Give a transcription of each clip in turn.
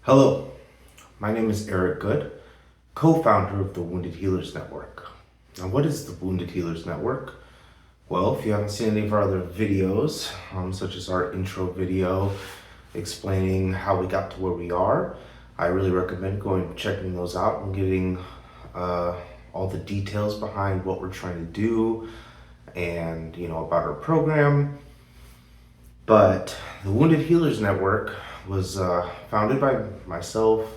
Hello, my name is Eric Good, co-founder of the Wounded Healers Network. Now, what is the Wounded Healers Network? Well, if you haven't seen any of our other videos, such as our intro video explaining how we got to where we are, I really recommend going and checking those out and getting all the details behind what we're trying to do and about our program. But the Wounded Healers Network was founded by myself,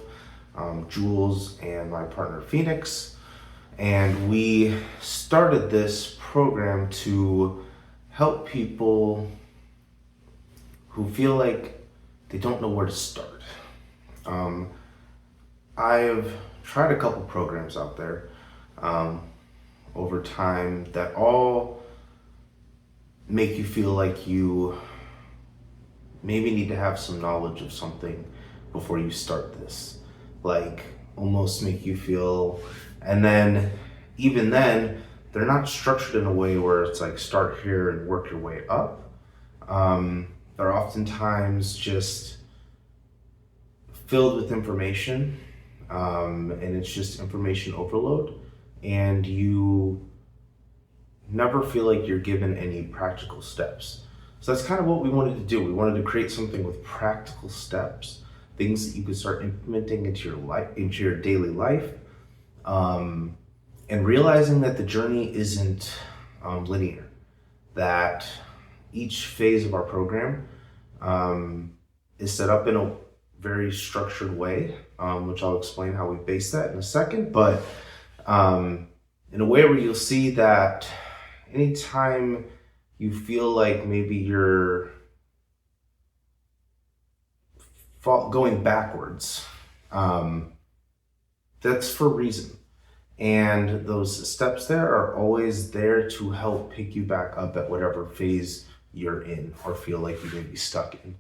Jules, and my partner Phoenix. And we started this program to help people who feel like they don't know where to start. I've tried a couple programs out there over time that all make you feel like you maybe need to have some knowledge of something before you start this. Like almost make you feel, and then even then, they're not structured in a way where it's like start here and work your way up. They're oftentimes just filled with information, and it's just information overload, and you never feel like you're given any practical steps. So that's kind of what we wanted to do. We wanted to create something with practical steps, things that you could start implementing into your life, into your daily life, and realizing that the journey isn't linear. That each phase of our program is set up in a very structured way, which I'll explain how we base that in a second. But in a way where you'll see that anytime you feel like maybe you're going backwards, that's for a reason. And those steps there are always there to help pick you back up at whatever phase you're in or feel like you may be stuck in.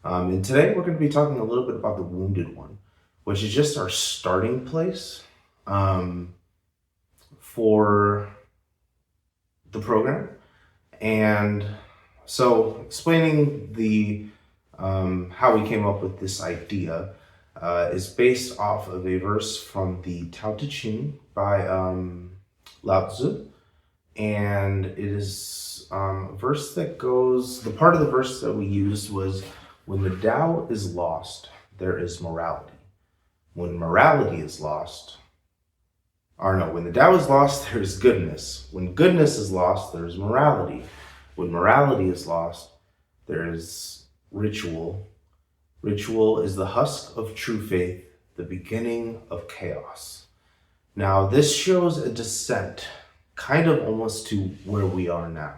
And today we're going to be talking a little bit about the Wounded One, which is just our starting place for the program. And so explaining the how we came up with this idea is based off of a verse from the Tao Te Ching by Lao Tzu. And it is a verse that goes, the part of the verse that we used was, when the Tao is lost, there is morality. When morality is lost, when the Tao is lost, there is goodness. When goodness is lost, there is morality. When morality is lost, there is ritual. Ritual is the husk of true faith, the beginning of chaos. Now, this shows a descent, kind of almost to where we are now,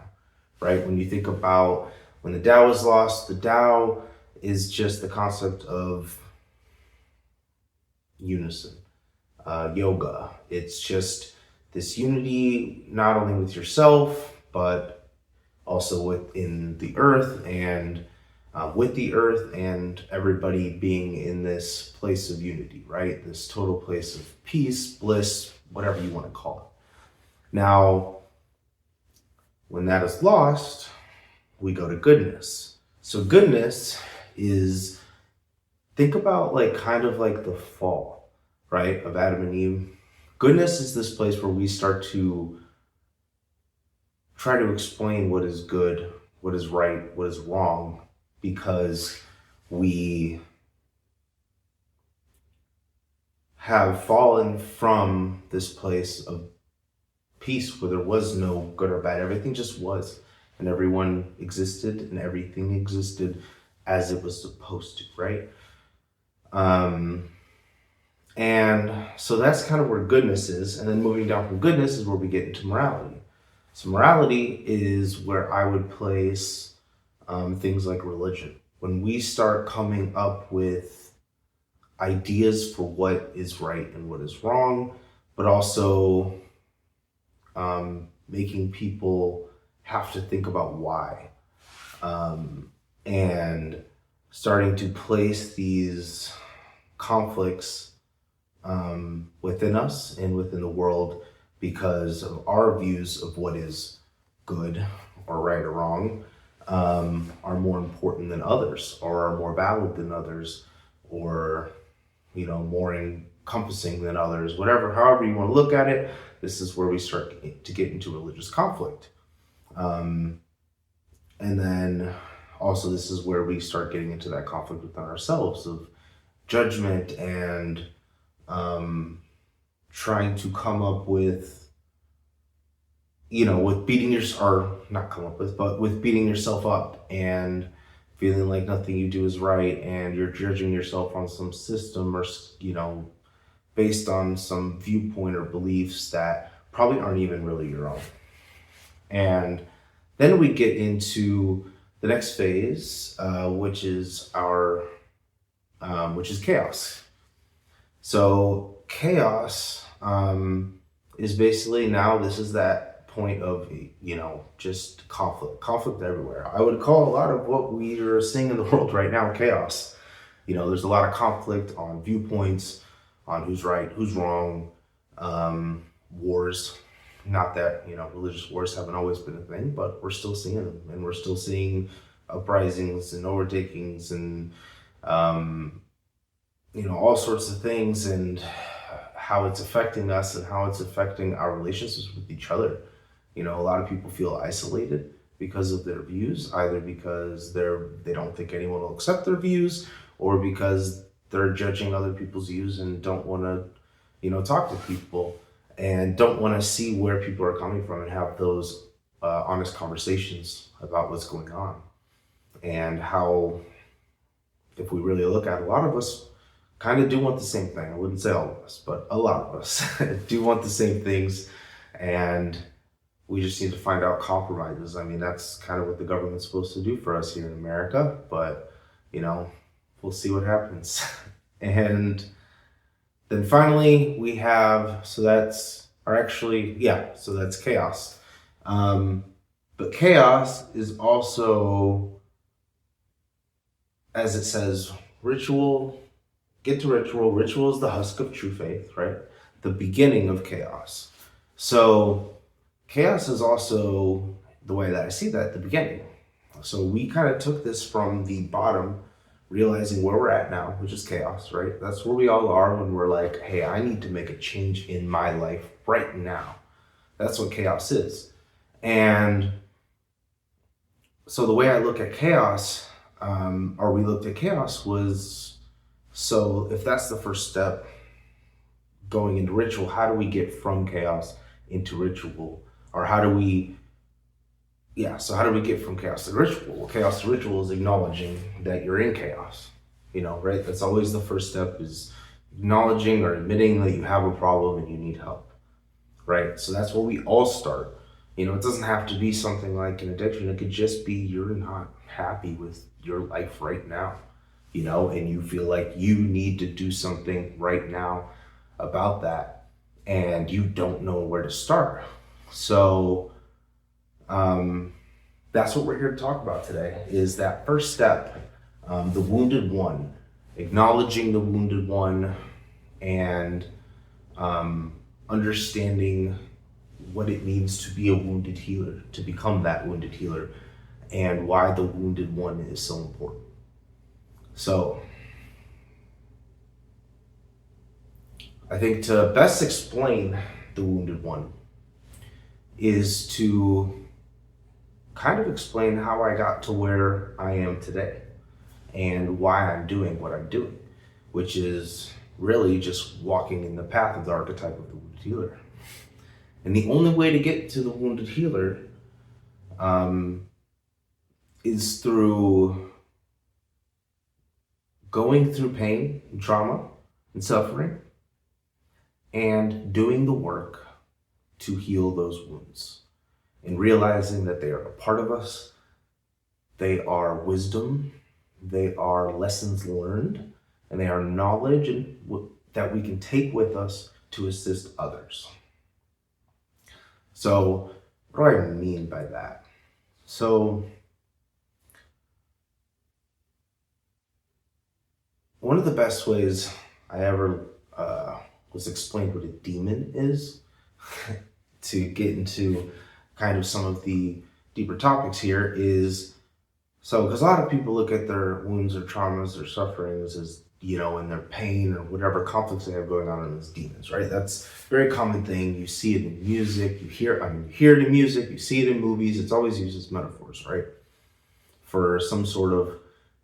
right? When you think about when the Tao is lost, the Tao is just the concept of unison. Yoga. It's just this unity, not only with yourself, but also within the earth and with the earth and everybody being in this place of unity, right? This total place of peace, bliss, whatever you want to call it. Now, when that is lost, we go to goodness. So goodness is, think about like kind of like the fall, right, of Adam and Eve. Goodness is this place where we start to try to explain what is good, what is right, what is wrong, because we have fallen from this place of peace where there was no good or bad. Everything just was, and everyone existed and everything existed as it was supposed to, right? And so that's kind of where goodness is. And then moving down from goodness is where we get into morality. So morality is where I would place things like religion. When we start coming up with ideas for what is right and what is wrong, but also making people have to think about why. And starting to place these conflicts within us and within the world because of our views of what is good or right or wrong, are more important than others or are more valid than others, or, more encompassing than others, however you want to look at it. This is where we start to get into religious conflict. And then also, this is where we start getting into that conflict within ourselves of judgment and trying to come up with, with beating with beating yourself up and feeling like nothing you do is right, and you're judging yourself on some system or, based on some viewpoint or beliefs that probably aren't even really your own. And then we get into the next phase, which is chaos. So chaos is basically, now this is that point of, just conflict everywhere. I would call a lot of what we are seeing in the world right now chaos. There's a lot of conflict on viewpoints, on who's right, who's wrong, wars. Not that, religious wars haven't always been a thing, but we're still seeing them, and we're still seeing uprisings and overtakings and, all sorts of things, and how it's affecting us and how it's affecting our relationships with each other. A lot of people feel isolated because of their views, either because they don't think anyone will accept their views, or because they're judging other people's views and don't want to, talk to people and don't want to see where people are coming from and have those honest conversations about what's going on. And how, if we really look at it, a lot of us kind of do want the same thing. I wouldn't say all of us, but a lot of us do want the same things. And we just need to find out compromises. I mean, that's kind of what the government's supposed to do for us here in America, but, we'll see what happens. And then finally we have, so that's chaos. But chaos is also, as it says, ritual. Get to ritual. Ritual is the husk of true faith, right? The beginning of chaos. So chaos is also, the way that I see that, the beginning. So we kind of took this from the bottom, realizing where we're at now, which is chaos, right? That's where we all are when we're like, hey, I need to make a change in my life right now. That's what chaos is. And so the way I look at chaos, or we looked at chaos, was, so if that's the first step, going into ritual, how do we get from chaos into ritual? Or how do we get from chaos to ritual? Well, chaos to ritual is acknowledging that you're in chaos, right? That's always the first step, is acknowledging or admitting that you have a problem and you need help, right? So that's where we all start. It doesn't have to be something like an addiction. It could just be you're not happy with your life right now, and you feel like you need to do something right now about that, and you don't know where to start. So that's what we're here to talk about today, is that first step, the wounded one, acknowledging the wounded one, and understanding what it means to be a wounded healer, to become that wounded healer, and why the wounded one is so important. So I think to best explain the wounded one is to kind of explain how I got to where I am today and why I'm doing what I'm doing, which is really just walking in the path of the archetype of the wounded healer. And the only way to get to the wounded healer is through going through pain and trauma and suffering and doing the work to heal those wounds, and realizing that they are a part of us, they are wisdom, they are lessons learned, and they are knowledge that we can take with us to assist others. So what do I mean by that? So one of the best ways I ever was explained what a demon is, to get into kind of some of the deeper topics here, is, so because a lot of people look at their wounds or traumas or sufferings as, in their pain or whatever conflicts they have going on in those demons, right? That's a very common thing. You see it in music, you hear it in music, you see it in movies. It's always used as metaphors, right? For some sort of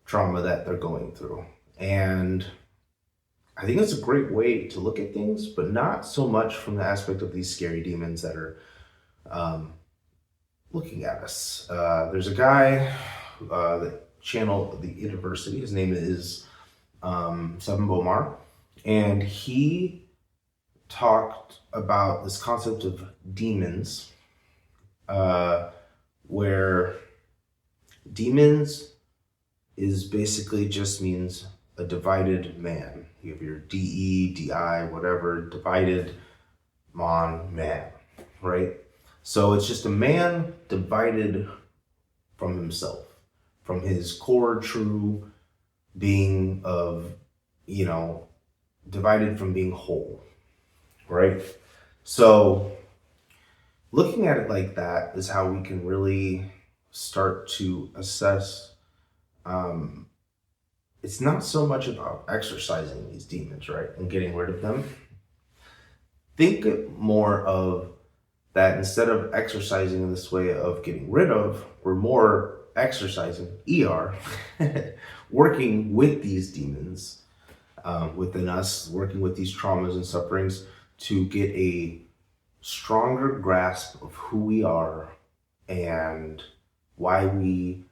trauma that they're going through. And I think it's a great way to look at things, but not so much from the aspect of these scary demons that are looking at us. There's a guy that channeled the university. His name is Seven Bomar, and he talked about this concept of demons, where demons is basically just means a divided man. You have your DE, DI, whatever, divided man, right? So it's just a man divided from himself, from his core true being of, divided from being whole, right? So looking at it like that is how we can really start to assess. It's not so much about exercising these demons, right, and getting rid of them. Think more of that instead of exercising in this way of getting rid of, we're more exercising, ER, working with these demons within us, working with these traumas and sufferings to get a stronger grasp of who we are and why we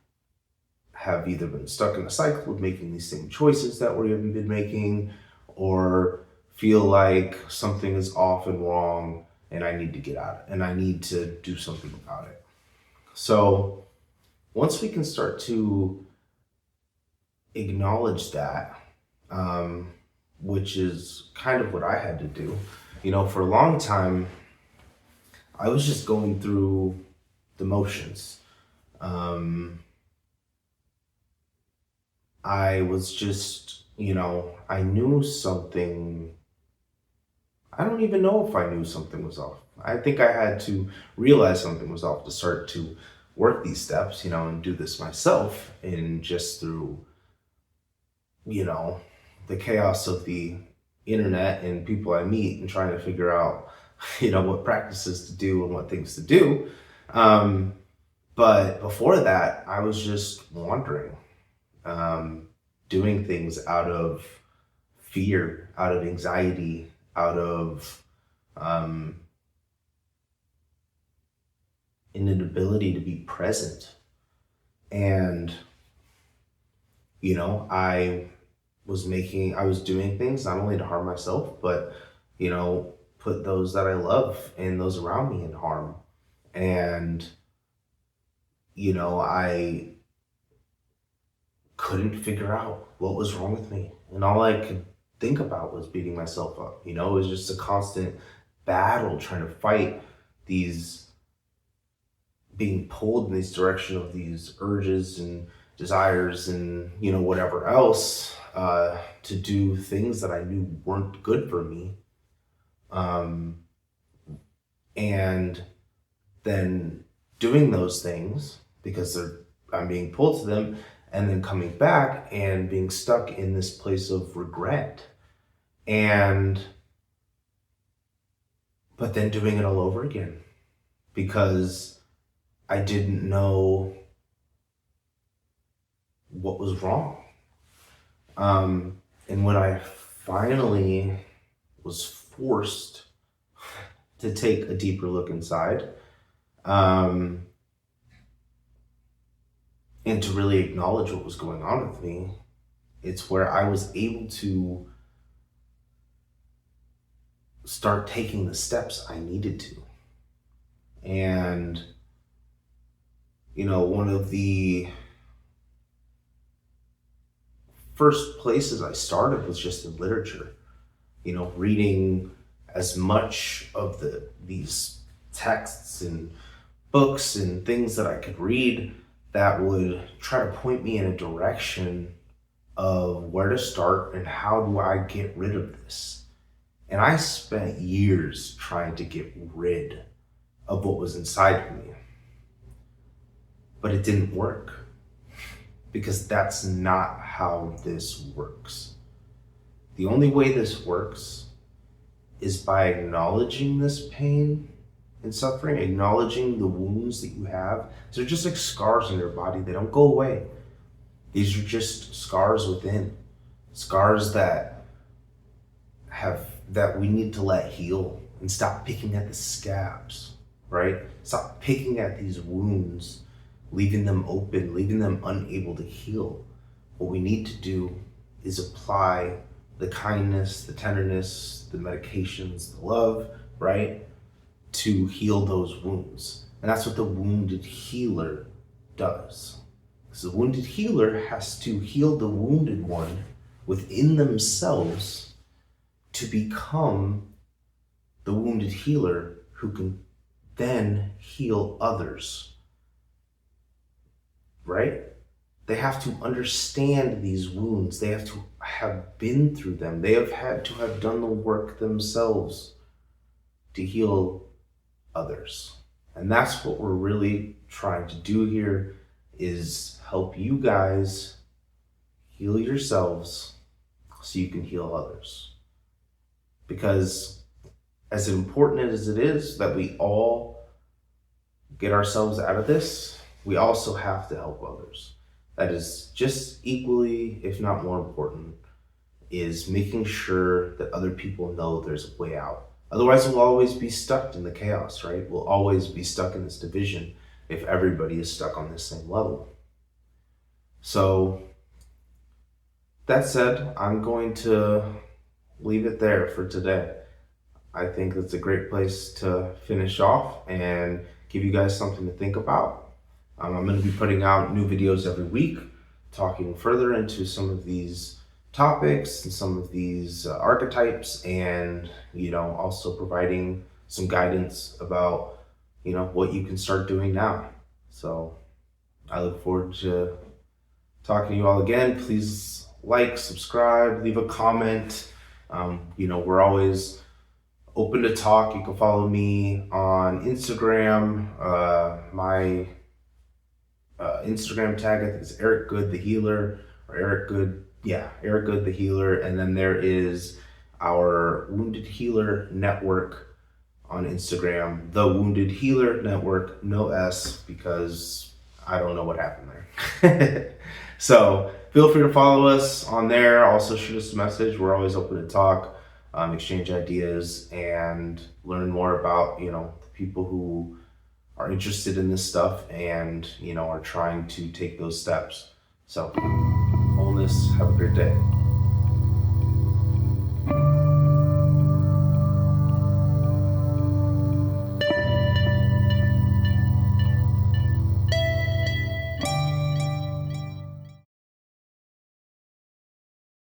have either been stuck in a cycle of making these same choices that we haven't been making, or feel like something is off and wrong and I need to get out and I need to do something about it. So once we can start to acknowledge that, which is kind of what I had to do, for a long time, I was just going through the motions. I was just, I knew something. I don't even know if I knew something was off. I think I had to realize something was off to start to work these steps, and do this myself, and just through, the chaos of the internet and people I meet and trying to figure out, what practices to do and what things to do. But before that, I was just wandering. Doing things out of fear, out of anxiety, out of an inability to be present. And, I was doing things not only to harm myself, but, put those that I love and those around me in harm. And, I couldn't figure out what was wrong with me. And all I could think about was beating myself up. It was just a constant battle trying to fight these, being pulled in this direction of these urges and desires and, whatever else, to do things that I knew weren't good for me. And then doing those things because I'm being pulled to them, and then coming back and being stuck in this place of regret. But then doing it all over again because I didn't know what was wrong. And when I finally was forced to take a deeper look inside, and to really acknowledge what was going on with me, it's where I was able to start taking the steps I needed to. And, one of the first places I started was just in literature, reading as much of these texts and books and things that I could read that would try to point me in a direction of where to start and how do I get rid of this. And I spent years trying to get rid of what was inside of me. But it didn't work because that's not how this works. The only way this works is by acknowledging this pain and suffering, acknowledging the wounds that you have. They're just like scars in your body. They don't go away. These are just scars within. Scars that we need to let heal and stop picking at the scabs, right? Stop picking at these wounds, leaving them open, leaving them unable to heal. What we need to do is apply the kindness, the tenderness, the medications, the love, right? To heal those wounds. And that's what the wounded healer does. Because the wounded healer has to heal the wounded one within themselves to become the wounded healer who can then heal others. Right? They have to understand these wounds. They have to have been through them. They have had to have done the work themselves to heal others. And that's what we're really trying to do here, is help you guys heal yourselves so you can heal others. Because as important as it is that we all get ourselves out of this, we also have to help others. That is just equally, if not more important, is making sure that other people know there's a way out. Otherwise, we'll always be stuck in the chaos, right? We'll always be stuck in this division if everybody is stuck on the same level. So, that said, I'm going to leave it there for today. I think that's a great place to finish off and give you guys something to think about. I'm going to be putting out new videos every week, talking further into some of these topics and some of these archetypes, and also providing some guidance about what you can start doing now. So I look forward to talking to you all again. Please like, subscribe, leave a comment. We're always open to talk. You can follow me on Instagram. My Instagram tag, I think, is Eric Good the Healer, or Eric Good the Healer. And then there is our Wounded Healer Network on Instagram, the Wounded Healer Network, no S, because I don't know what happened there. So feel free to follow us on there. Also shoot us a message. We're always open to talk, exchange ideas, and learn more about the people who are interested in this stuff and are trying to take those steps. So, wholeness, have a great day.